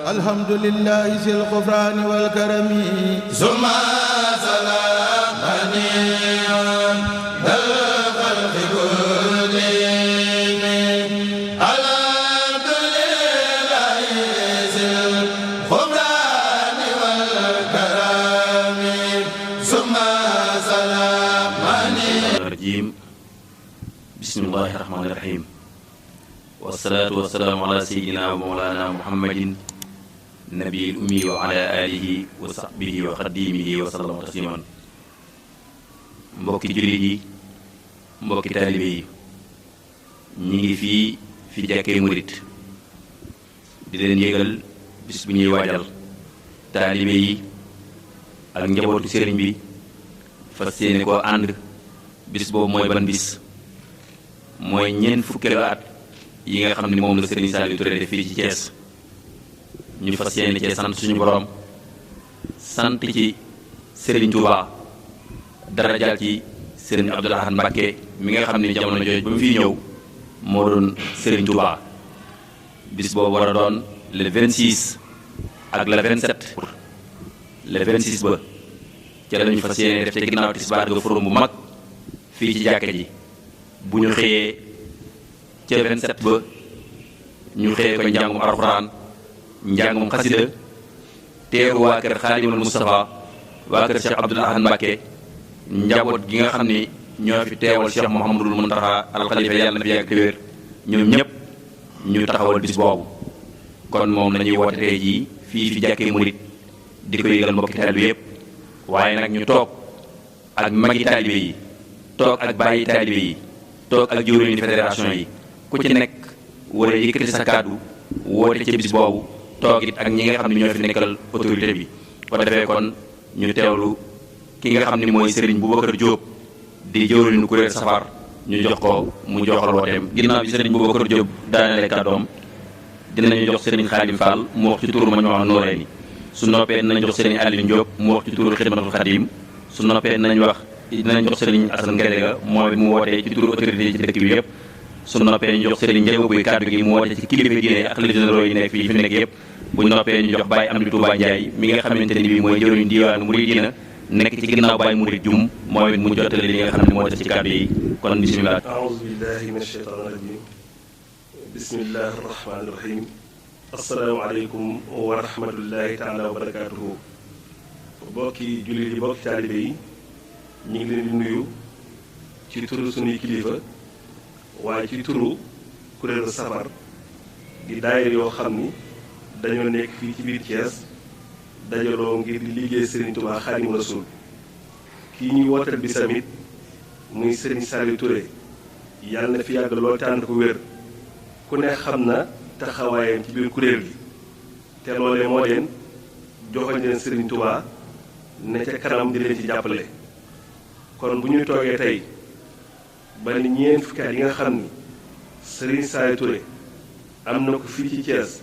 الحمد لله ذي الغفران والكرم ثم سلام bismillahi rahmaani rahim wasalaatu wasalaamu ala sayidina wa mawlana muhammadin nabiil ummi wa ala alihi wa sahbihi wa xadimihi wa sallama tasliman. mbokki jullit yi, mbokki taalibe yi, ñi ngi fii fi jàkkee murit di leen yëgal bis bu ñuy waajal taalibe yi ak njabootu sëriñ bi fas yéene koo ànd. bis boobu mooy ban bis? mooy ñeent fukkeelu at yi nga xam ne moom la Serigne Saliou Touré def fii ci Thiès. ñu fas yéene cee sant suñu borom, sant ci Serigne Touba, darajaal ci Serigne Abdoul Ahad Mbacké mi nga xam ne jamono jooju ba mu fiy ñëw moo doon Serigne Touba. bis boobu war a doon le 26 ak le 27. le 26 ba ca la ñu fas yéene def ca ginnaaw tisbaar ga forom bu mag fii ci jàkka ji. bu ñu xëyee ca 27 ba ñu xëyee ko njàngum alxuraan, njàngum xasida, teeru waa kër Xaadimal Mustafa, waa kër Cheikh Abdoul Ahad Mbacké, njaboot gi nga xam ni ñoo fi teewal Cheikh Mouhamadul Mountakha al Khalifa yàlla na fi yàgg te wér, ñoom ñëpp ñu taxawal bis boobu. kon moom lañuy woote tey jii fii fi jàkkee murit di ko yëgal mbokki taalibe yëpp. waaye nag ñu toog ak magi taalibe yi, toog ak bàyyi taalibe yi, toog ak jëwriñu fédération yi, ku ci nekk war a yëkkati sa kàddu woote ci bis boobu, toog it ak ñi nga xam ne ñoo fi nekkal autorité bi. ko defee kon ñu teewlu ki nga xam ne mooy Serigne Boubacar Diop di jëwriñu kuréel safar, ñu jox ko mu joxal wooteem. ginnaaw bi Serigne Boubacar Diop daanale kàddoom dinañu jox Serigne Khadim Fall mu wax ci turu Majmahun Nurayni. su noppee dinañ jox Serigne Aliou Diop mu wax ci turu Xidmatul Xadim. su noppee dinañ jox Serigne Assane Ngadaga moom it mu wootee ci turu autorité yi ci dëkk bi yëpp. su noppee ñu jox Serigne Ndiaye buy kàddu gi mu woote ci kilifa diine ak xalifa généraux yi nekk fii fi nekk yëpp. bu noppee ñu jox Baye Amdi Touba Ndiaye mi nga xamante ni bii mooy jëwriñu diwaanu Muridina nekk ci ginnaaw Baye Murid Jum moom it mu jottali li nga xam ne moo des ci kàddu yi. kon bisimilah. aouzu billahi min ashaytaani rajim. bismillahi rahmaani rahim. asalaamaaleykum wa rahmatullahi taala wa barakaatuhu. bokki jullit yi, bokki taalibe yi, ñu ngi leen di nuyu ci turu sunuy kilifa, waaye ci turu kuréelu safar di daayira yoo xam ni dañoo nekk fii ci biir Thiès dajaloo ngir di liggéey Serigne Touba Xaadimu Rasuul. kii ñuy wootal bi samit muy Serigne Saliou Touré yàlla na fi yàgg lool te ànd ko wér. ku ne xam na taxawaayam ci biir kuréel gi, te loolee moo leen joxoñ leen Serigne Touba ne ca kanam di leen ci jàppale. kon bu ñuy toogee tey ba ni ñeent fukki at yi nga xam ni Serigne Saliou Touré am na ko fii ci Thiès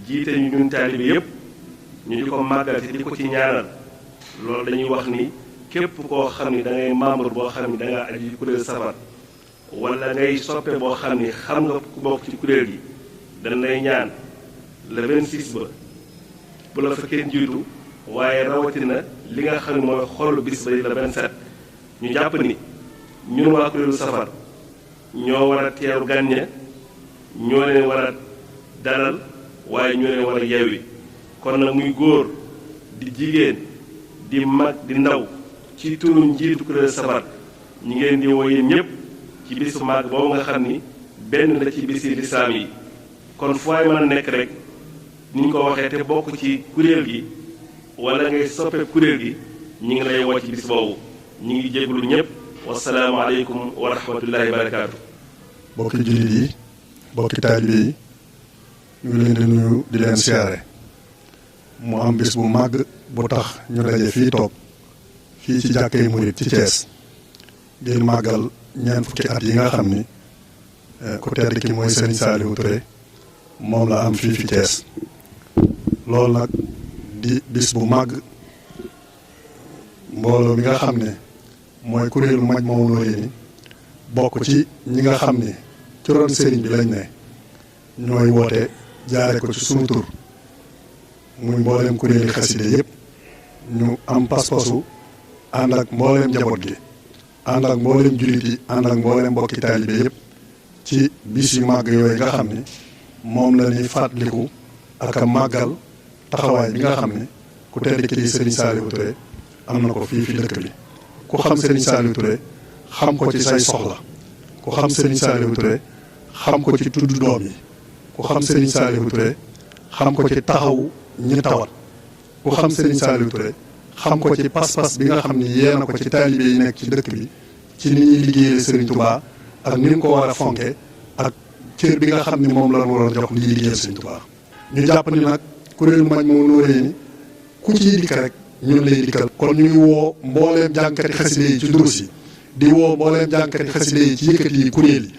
jiite ñu ñun taalibe yépp ñu di ko màggal te di ko ci ñaanal, loolu dañuy wax ni képp koo xam ni da ngay membre boo xam ni da ngaa aju ci kuréel safar, wala ngay soppe boo xam ni xam nga ku bokk ci kuréel gi, dañ lay ñaan le 26 ba bu la fa kenn jiitu, waaye rawatina li nga xam ne mooy xolu bis ba le 27 ñu jàpp ni ñun waa kuréelu safar ñoo war a teeru gan ña, ñoo leen war a dalal, waaye ñoo leen war a yeewi. kon nag muy góor di jigéen di mag di ndaw ci turu njiitu kuréelu safar ñi ngeen di woo yéen ñëpp ci bisu màgg boobu nga xam ni benn la ci bisi lislaam yi. kon fu waay mën a nekk rek ni ñu ko waxee te bokk ci kuréel gi wala ngay soppe kuréel gi, ñi ngi lay woo ci bis boobu. ñi ngi jéglu ñëpp. wasalaamaaleykum wa rahmatullahi wa barakaatu. bokki jullit yi, bokki taalibe yi, ñu ngi leen di nuyu di leen siyaare. mu am bis bu màgg bu tax ñu daje fii toog fii ci jàkkay murit ci Thiès ngir màggal ñeent fukki at yi nga xam ni ku tedd ki mooy Serigne Saliou Touré moom la am fii fi Thiès. loolu nag di bis bu màgg, mbooloo mi nga xam ne mooy kuréelu Majmahun Nurayni bokk ci ñi nga xam ni ci ron sëriñ bi lañ ne ñooy woote jaare ko ci sunu tur muy mbooleem kuréeli xaside yëpp ñu am pas-pasu ànd ak mbooleem njaboot gi ànd ak mbooleem jullit yi ànd ak mbooleem mbokki taalibe yëpp ci bis yu màgg yooyu nga xam ni moom la ñuy fàttaliku ak a màggal taxawaay bi nga xam ni ku tedd ki di Serigne Saliou Touré am na ko fii fi dëkk bi ku xam Serigne Saliou Touré xam ko ci say soxla ku xam Serigne Saliou Touré xam ko ci tudd doom yi ku xam Serigne Saliou Touré xam ko ci taxaw ñi tawat ku xam Serigne Saliou Touré xam ko ci pas-pas bi nga xam ni yee na ko ci taalibe yi nekk ci dëkk bi ci ni ñuy liggéeyee Serigne Touba ak ni ñu ko war a fonke ak cër bi nga xam ni moom la ñu war a jox liy liggéeyal Serigne Touba. ñu jàpp ni nag kuréelu Majmahun Nurayni ku ciy dikk rek ñun lay dikkal. kon ñu ngi woo mbooleem jànkati xaside yi ci durus yi di woo mbooleem jànkati xaside yi ci yëkkati yi kuréel yi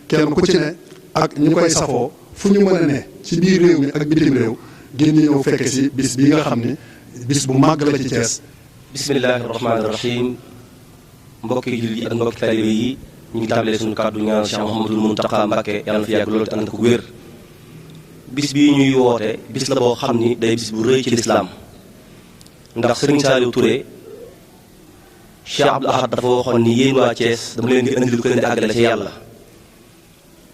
kenn ku ci ne ak ñu koy safoo fu ñu mën a ne ci biir réew mi ak bitim réew génn ñëw fekke si bis bi nga xam ni bis bu màgg la ci Thiès. bismillahi rahmaani rahim mbokki jullit yi ak mbokki taalibe yi ñu ngi tàmbalee suñu kàddu ñaan Cheikh Mouhamadoul Mountakha Mbacké yàlla na fi yàgg loolu te ànd ko wér. bis bii ñuy woote bis la boo xam ni day bis bu rëy ci lislaam ndax Serigne Saliou Touré Cheikh Abdoul Ahad dafa waxoon ni yéen waa Thiès dama leen di indi lu ko leen di àggale ci yàlla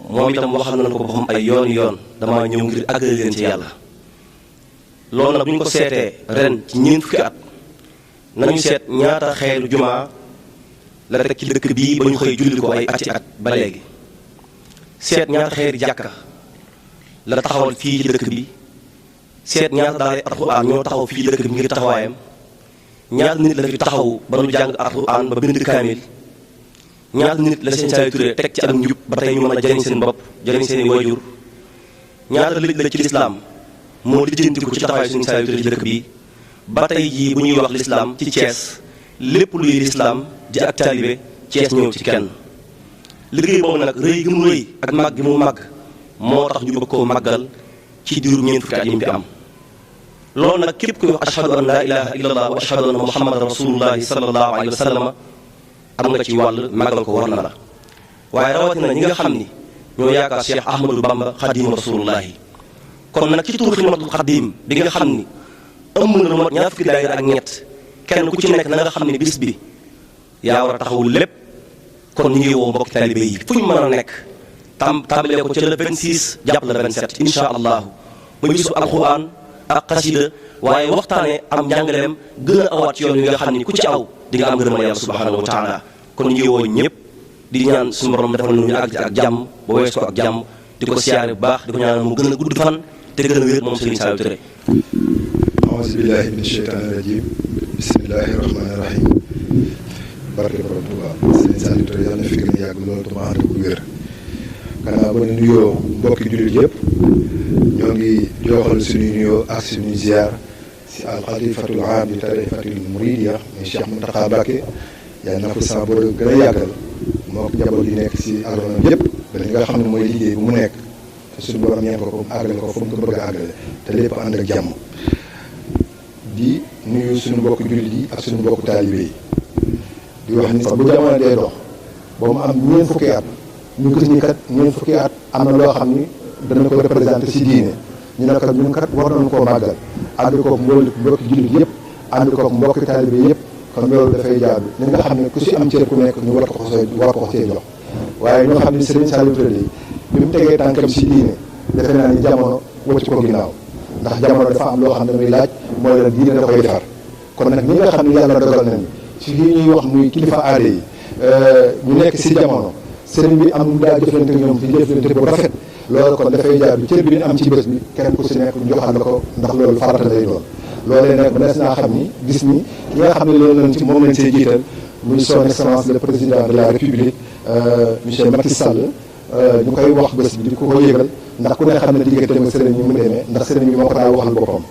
moom itam waxal nañu ko boppam ay yoon damaa ñëw ngir àggale leen ci yàlla. loolu nag bu ñu ko seetee ren ci ñeent fukki at nañu seet ñaata xeetu jumaa la teg ci dëkk bii ba ñu xëy julli ko ay ati at ba léegi seet ñaata xeeti jàkka la taxawal fii ci dëkk bi seet ñaata daara alxuraan ñoo taxaw fii ci dëkk bi ngir taxawaayam ñaata nit la fi taxaw ba nu jàng alxuraan ba bind kaamil ñaata nit la Serigne Saliou Touré teg ci ak njub ba tey ñu mën a jëriñ seen bopp jëriñ seen i wayjur ñaata lëj la ci lislaam moo lijjantiku ci taxawaayu Serigne Saliou Touré ci dëkk bi ba tey jii bu ñuy wax lislaam ci Thiès lépp luy lislaam ji ak taalibe Thiès ñëw ci kenn liggéey boobu nag rëy gi mu rëy ak màgg gi mu màgg moo tax ñu bëgg koo màggal ci diiru ñeent fukki at yi mu fi am. loolu nag képp kuy wax ashhadu an laa ilaha illallah wa ashhadu anna muhammadan rasulullahi sallallahu alayhi wa sallam am nga ci wàll màggal ko war na la waaye rawatina ñi nga xam ni ñoo yaakaar Cheikh Ahmadou Bamba xadimu rasulullahi kon nag ci turu xidmatul xadim bi nga xam ni ëmb na lu mat ñaar fukki daayira ak ñett kenn ku ci nekk na nga xam ne bis bi yaa war a taxawul lépp kon ñu ngi woo mbokki talibé yi fu ñu mën a nekk tàmbalee ko ci le 26 jàpp le 27 insha allahu muy bisu alquran ak xasida waaye waxtaane am njàngaleem gën a awaat ci yoon wi nga xam ni ku ci aw di nga am ngërëmal yàlla subhanahu wa taala kon ñu ngi woo ñëpp di ñaan suñu borom defal nañu àgg ak jàmm ba wees ko ak jàmm di ko siyaare bu baax di ko ñaanal mu gën a gudd fan te gën a wér moom Serigne Saliou Touré. auzu billahi min sheytaani rajim bismillahi rahmaani rahim barke borom Tuubaa Serigne Saliou Touré yàlla na fi gën a yàgg loolu te mu ànd ak wér gannaaw ba ne nuyoo mbokki jullit yëpp ñoo ngi joxal suñuy nuyoo ak suñuy ziar si alxalifatul aam li tarifatil muridiya muy Cheikh Mountakha Mbacké yàlla na ko sama borom gën a yàggal moo ko njaboot yi nekk si àdduna bi yëpp ba li nga xam ne mooy liggéey bu mu nekk te suñu borom ñeen ko àggale ko fu mu ko bëgg a àggale te lépp ànd ak jàmm di nuyu suñu mbokk jullit yi ak suñu mbokk taalibe yi di wax ni sax bu jamono dee dox ba mu am ñeent fukki at ñu gis ni kat ñeent fukki at am na loo xam ni dana ko représenté si diine ñu ne kat ñun kat war nañu koo màggal ànd koog mbokki jullit yëpp ànd koog mbokki taalibe yëpp kon loolu dafay jaadu li nga xam ne ku si am cër ku nekk ñu war ko see jox waaye ñoo xam ne Serigne Saliou Touré bi mu tegee tànkam si diine defe naa ni jamono wëcc ko ginnaaw ndax jamono dafa am loo xam ne muy laaj mooy la diine da koy defar kon nag ñi nga xam ne yàlla dogal nañu si lii ñuy wax muy kilifa aada yi ñu nekk si jamono sëriñ bi am lu daa jëflante ñoom ci jëflante bu rafet loolu kon dafay jaadu cër bi ñu am ci bés bi kenn ku si nekk joxal la ko ndax loolu farata lay doon loolee nag mënees naa xam ni gis ni ki nga xam ne loolu lañ ci moom lañ see jiital muy son excellence le président de la république monsieur Macky Sall ñu koy wax bés bi di ko ko yëgal ndax ku ne xam ne diggante ma sëriñ bi mu demee ndax sëriñ bi moo ko daa waxal boppam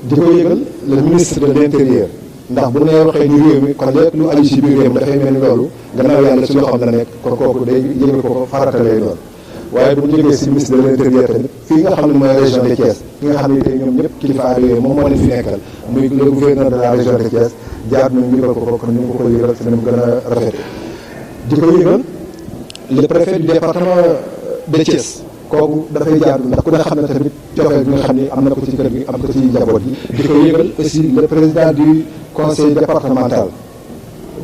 di ko yëgal le ministre de l'intérieur ndax bu nee waxee ni réew mi kon lépp lu aju si biir réew mi dafay mel ni loolu gannaaw yàlla si loo xam la nekk kon kooku day yëgal ko farata lay doon waaye bu ñu jógee si ministre de l'intérieur tamit fii nga xam ne mooy région de Thiès ki nga xam ne tey ñoom ñëpp kilifa aada yooyu moom moo leen fi nekkal muy le gouverneur de la région de Thiès jaar nañu yëgal ko kon ñu ngi ko yëgal si mu gën a rafete di ko yëgal le préfet du département de Thiès kooku dafay jaadu ndax ku ne xam ne tamit cofeel bi nga xam ne am na ko ci kër gi am ko ci njaboot gi di ko yëgal aussi le président du conseil départemental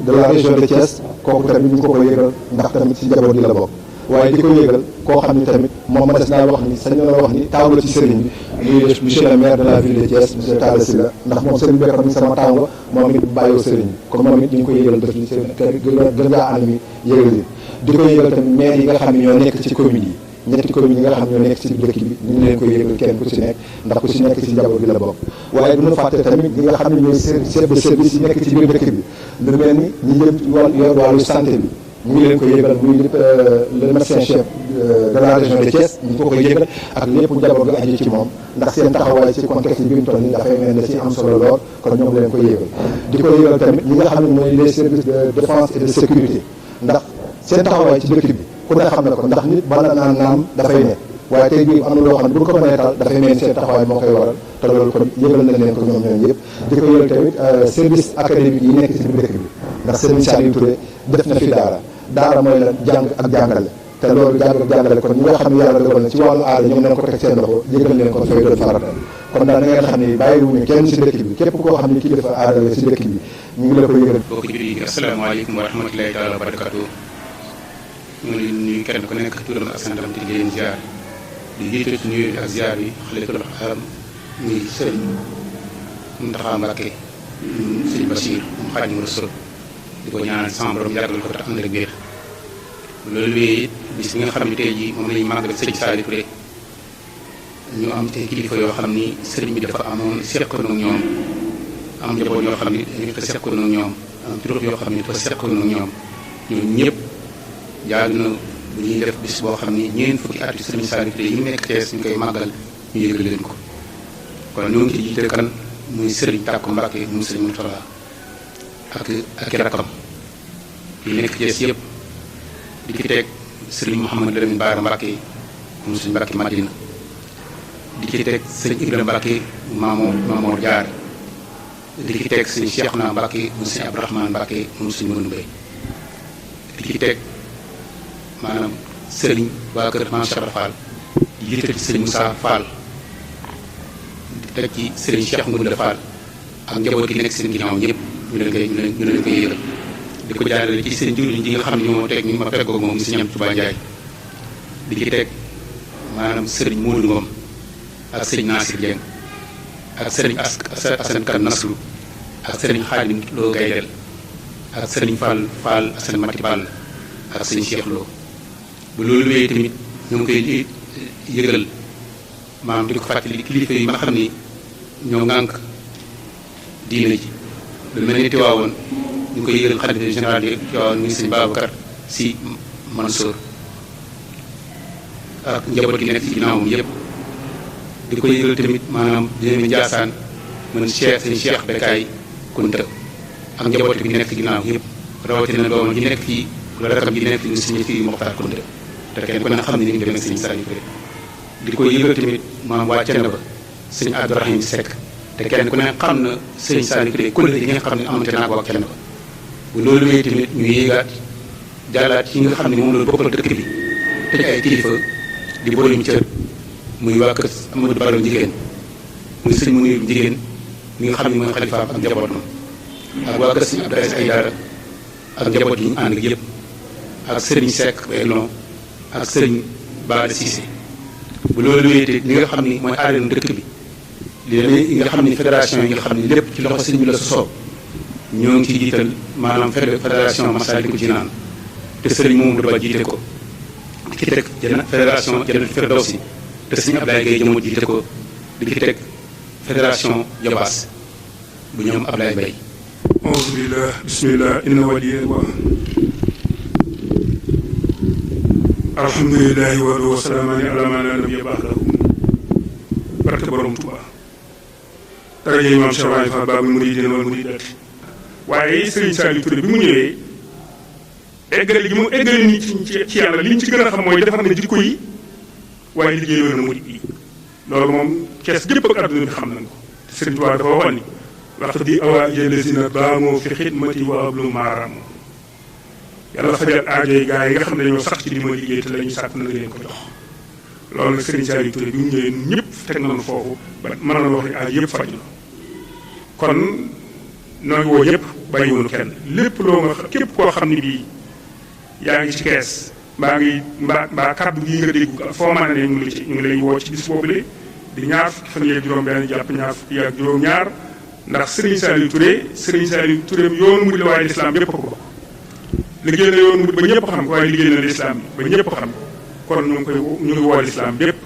de la région de Thiès kooku tamit ñu ngi ko koy yëgal ndax tamit ci njaboot gi la bokk waaye di ko yëgal koo xam ne tamit moom ma des naa wax ni sañ na wax ni taaw la ci sëriñ bi muy monsieur le maire de la ville de Thiès monsieur Talla Sylla ndax moom sëriñ bi xam ni sama taaw la moom it bàyyoo sëriñ bi comme moom it ñu ngi koy yëgal def li seen gën ngaa ànd mi yëgal yi di ko yëgal tamit maire yi nga xam ne ñoo nekk ci commune yi ñetti communes yi nga xam ñoo nekk ci dëkk bi ñu ngi leen koy yëgal kenn ku ci nekk ndax ku ci nekk ci njaboot gi la bokk waaye du ñu fàtte tamit ñi nga xam ne ñooy chef de service yi nekk ci biir dëkk bi lu mel ni ñi jëm yor wàllu santé bi ñu ngi leen koy yëgal muy le médecin chef de la région de Thiès ñu ngi ko koy yëgal ak lépp njaboot gi aju ci moom ndax seen taxawaay ci contexte bi ñu toll nii dafay mel ne ci am solo lool kon ñoo ngi leen koy yëgal di ko yëgal tamit ñi nga xam ne mooy les services de défense et de sécurité ndax seen taxawaay ci dëkk bi ku ne xam ne ko ndax nit bala naan naam dafay ne waaye tey bii am na loo xam ne bu ko mënee taal dafay mel ni seen taxawaay moo koy waral te loolu kon yëgal nañ leen ko ñoom yëpp di ko yëgal tamit service académique yi nekk ci biir dëkk bi ndax Serigne Saliou Touré def na fi daara mooy la jàng ak jàngale te loolu jàng ak jàngale kon ñi nga xam ne yàlla dogal na ci wàllu aada ñoom nañ ko teg seen loxo yëgal leen ko dafay doon farata kon daal da ngeen xam ne bàyyiwuñu kenn ci dëkk bi képp koo xam ne kii dafa aada la ci dëkk bi ñu ngi la ko yëgal. mbokki jullit yi asalaamaaleykum wa rahmatulahi taala wa barakatu ñu ngi leen nuyu kenn ku nekk turam ak santam di leen ziar di jiite ci nuyu ak ziar yi xalifatul am muy sëriñ Mountakha Mbacké sëriñ Bachir moom Xaadimu Rasuul di ko ñaanal sama borom yàggal ko te ànd ak wér loolu wéy bis bi nga xam ne tey jii moom lañu màggal sëriñ Saliou Touré ñu am te kilifa yoo xam ni sëriñ bi dafa amoon seqoon ak ñoom am njaboot yoo xam ni dafa seqoon ak ñoom am turux yoo xam ni dafa seqoon ak ñoom ñoom ñëpp jaadu na bu ñuy def bis boo xam ni ñeent fukki at yu sëriñ Saliou Touré yi nekk Thiès ñu koy màggal ñu yëgal leen ko kon ñoo ngi ci jiite kan muy sëriñ Tàkko Mbàkke mu sëriñ Mourtala ak i rakkam yi nekk Thiès yëpp di ci teg sëriñ Mouhamadou Lamine Bara Mbàkke mu sëriñ Mbàkke Madina di ci teg sëriñ Ibrahima Mbàkke Mamoor Jaar di ci teg sëriñ Cheikhouna Mbàkke mu sëriñ Abdourahmane Mbàkke mu sëriñ Mënu Mbay di ci teg maanaam sëriñ waa kër Maam Cheikh Fall di jiite ci sëriñ Moussa Fall di teg ci sëriñ Cheikh Ngounda Fall ak njaboot gi nekk seen ginnaaw ñëpp ñu leen koy yëgal di ko jaarale ci seen juriñ ji nga xam ne ñoo teg ñu ma feggoog moom si ñam Touba Ndiaye di ci teg maanaam sëriñ Modou Ngom ak sëriñ Nasir Dieng ak sëriñ Assane Kan Nasru ak sëriñ Xaadim Lo Gaydel ak sëriñ Fall Assane Mati Ball ak sëriñ Cheikh Lo bu loolu wéyee tamit ñoo ngi koy yëgal maanaam di ko fàttali kilifa yi nga xam ni ñoo ŋànk diine ji lu mel ni Tiwaawoon ñu koy yëgal xalifa général de Tiwaawoon muy sëriñ Babacar Sy Mansour ak njaboot gi nekk ci ginnaawam yëpp di ko yëgal tamit maanaam dina Njaasaan man sëriñ Cheikh Bekaay Kunta ak njaboot gi nekk ginnaaw yëpp rawatina doomam ji nekk fii wala rakam ji nekk fii ñu sëriñ fii Moxtaar Kunta te kenn ku ne xam ne ni ñu demee sëriñ Saliou Touré di ko yëgal tamit maanaam waa Thiénaba sëriñ Abdourahim Seck te kenn ku ne xam na sëriñ Saliou Touré kuréel yi nga xam ne amante naa ko ak Thiénaba bu loolu wéy tamit ñu yéegaat jàllaat yi nga xam ne moom loolu bokkal dëkk bi tëj ay kilifa di boole ñu cër muy waa kër Amadou Baro jigéen muy sëñ mu nuyu jigéen mi nga xam ne mooy xalifaam ak njabootam ak waa kër sëñ Abdou Aziz Aïdara ak njaboot yi ñu ànd ak yëpp ak sëriñ Seck ba Eglon ak sëriñ Bada Cissé bu loolu wéyee li nga xam ni mooy aarenu dëkk bi li nga xam ni fédération yi nga xam ni lépp ci loxo sëriñ bi la sosoo ñoo ngi ciy jiital maanaam fédération Massalikul Jinaan te sëriñ Mamadou Ba jiite ko di ci teg fédération Jannatul Firdawsi te sëriñ Ablaye Gueye jëmoo jiite ko di ci teg fédération Jobaas bu ñoom Ablaye Bay auzu billah bismillah inna waliyallah alhamdulillahi wa salaamani ala man la nabiyya ba'dahu barke borom Tuuba daraja Maam Cheikh Ibrahima Fall Baabul Muriidiina wal Muriidaati waaye Serigne Saliou Touré bi mu ñëwee eggale gi mu eggale ni ci yàlla li ñu ci gën a xam mooy defar na jikko yi waaye liggéeyoo na murid yi loolu moom kees gépp ak àdduna bi xam nañ ko te Serigne Touba dafa waxoon ni waxtu di awaa ijëlesina baamoo fi xidmati wa ablu maaraamoo yàlla fajal aajo yi gaa yi nga xam ne dañoo sax ci di ma liggéey te la ñuy sàkk na nga leen ko jox loolu nag Serigne Saliou Touré bi mu ñëwee ñëpp teg nañu foofu ba mën nañu wax ne aaj yëpp faju na kon noo ngi woo ñëpp bàyyiwuñu kenn lépp loo nga képp koo xam ne bii yaa ngi ci kees mbaa kàddu gi nga dégg foo mën a ne ñu ngi lay woo ci bis boobule di ñaar fukki fan yeeg juróom-benn jàpp ñaar fukki ak juróom-ñaar ndax Serigne Saliou Touré yoonu murid la waaye lislaam yëpp ko bokk liggéey na yoonu murid ba ñëpp xam ko waaye liggéey na lislaam ba ñëpp xam ko kon ñu ngi woo lislaam bépp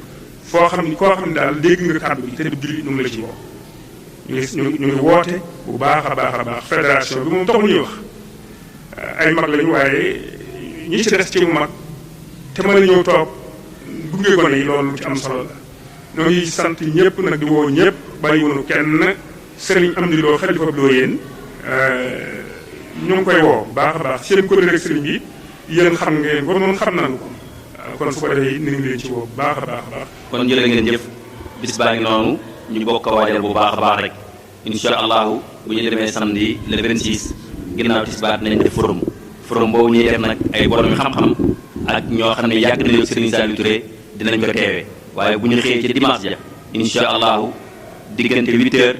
koo xam ne daal dégg nga kàddu gi te du julli ñu ngi la ci woo ñu ngi woote bu baax a baax fédération bi moom tax mu ñuy wax ay mag lañu waaye ñi ci des ci mu mag te mën a ñëw toog gunge gone yi loolu lu ci am solo la ñoo ngi sant ñëpp nag di woo ñëpp bàyyiwuñu kenn sëriñ am di loo xalifa loo yéen ñu ngi koy woo baax a baax seen kuréel rek sëriñ bi yéen xam ngeen ko noonu xam nañu ko kon su ko defee ni ngi leen ci woo baax a baax kon jërë ngeen jëf bis baa ngi noonu ñu bokk a waajal bu baax a baax rek incha allahu bu ñu demee samedi le 26 ginnaaw tisbaar nañ def forum boobu ñuy def nag ay borom xam-xam ak ñoo xam ne yàgg nañu Serigne Saliou Touré dinañ ko teewee waaye bu ñu xëyee ci dimanche ja incha allahu diggante 8h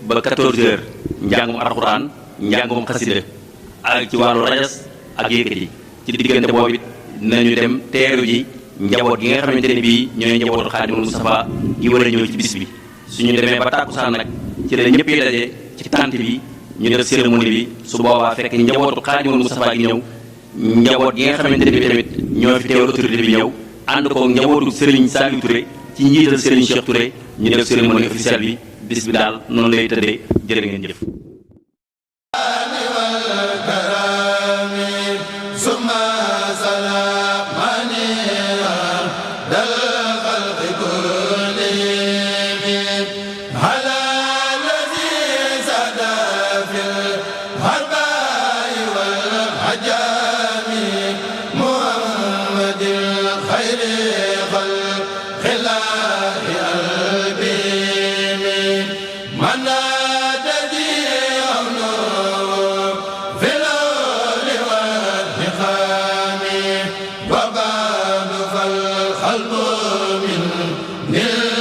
ba 14h njàngum alxuraan njàngum xasida ak ci wàllu rajas ak yëkkati ci diggante boobu it nañu dem teeru ji njaboot gi nga xamante ne bii ñooy njabootu Xaadimul Mustafa gi war a ñëw ci bis bi suñu demee ba tàkkusaan nag ci la ñëpp yi daje ci tànt bi ñu def cérémonie bi su boobaa fekk njabootu Xaadimul Mustafa gi ñëw njaboot gi nga xamante ne bi tamit ñoo fi teewal autorité bi ñëw ànd ko njabootu Serigne Saliou Touré ci njiital Serigne Cheikh Touré ñu def cérémonie officielle bi bis bi daal noonu lay tëddee jërë ngeen jëf. Aja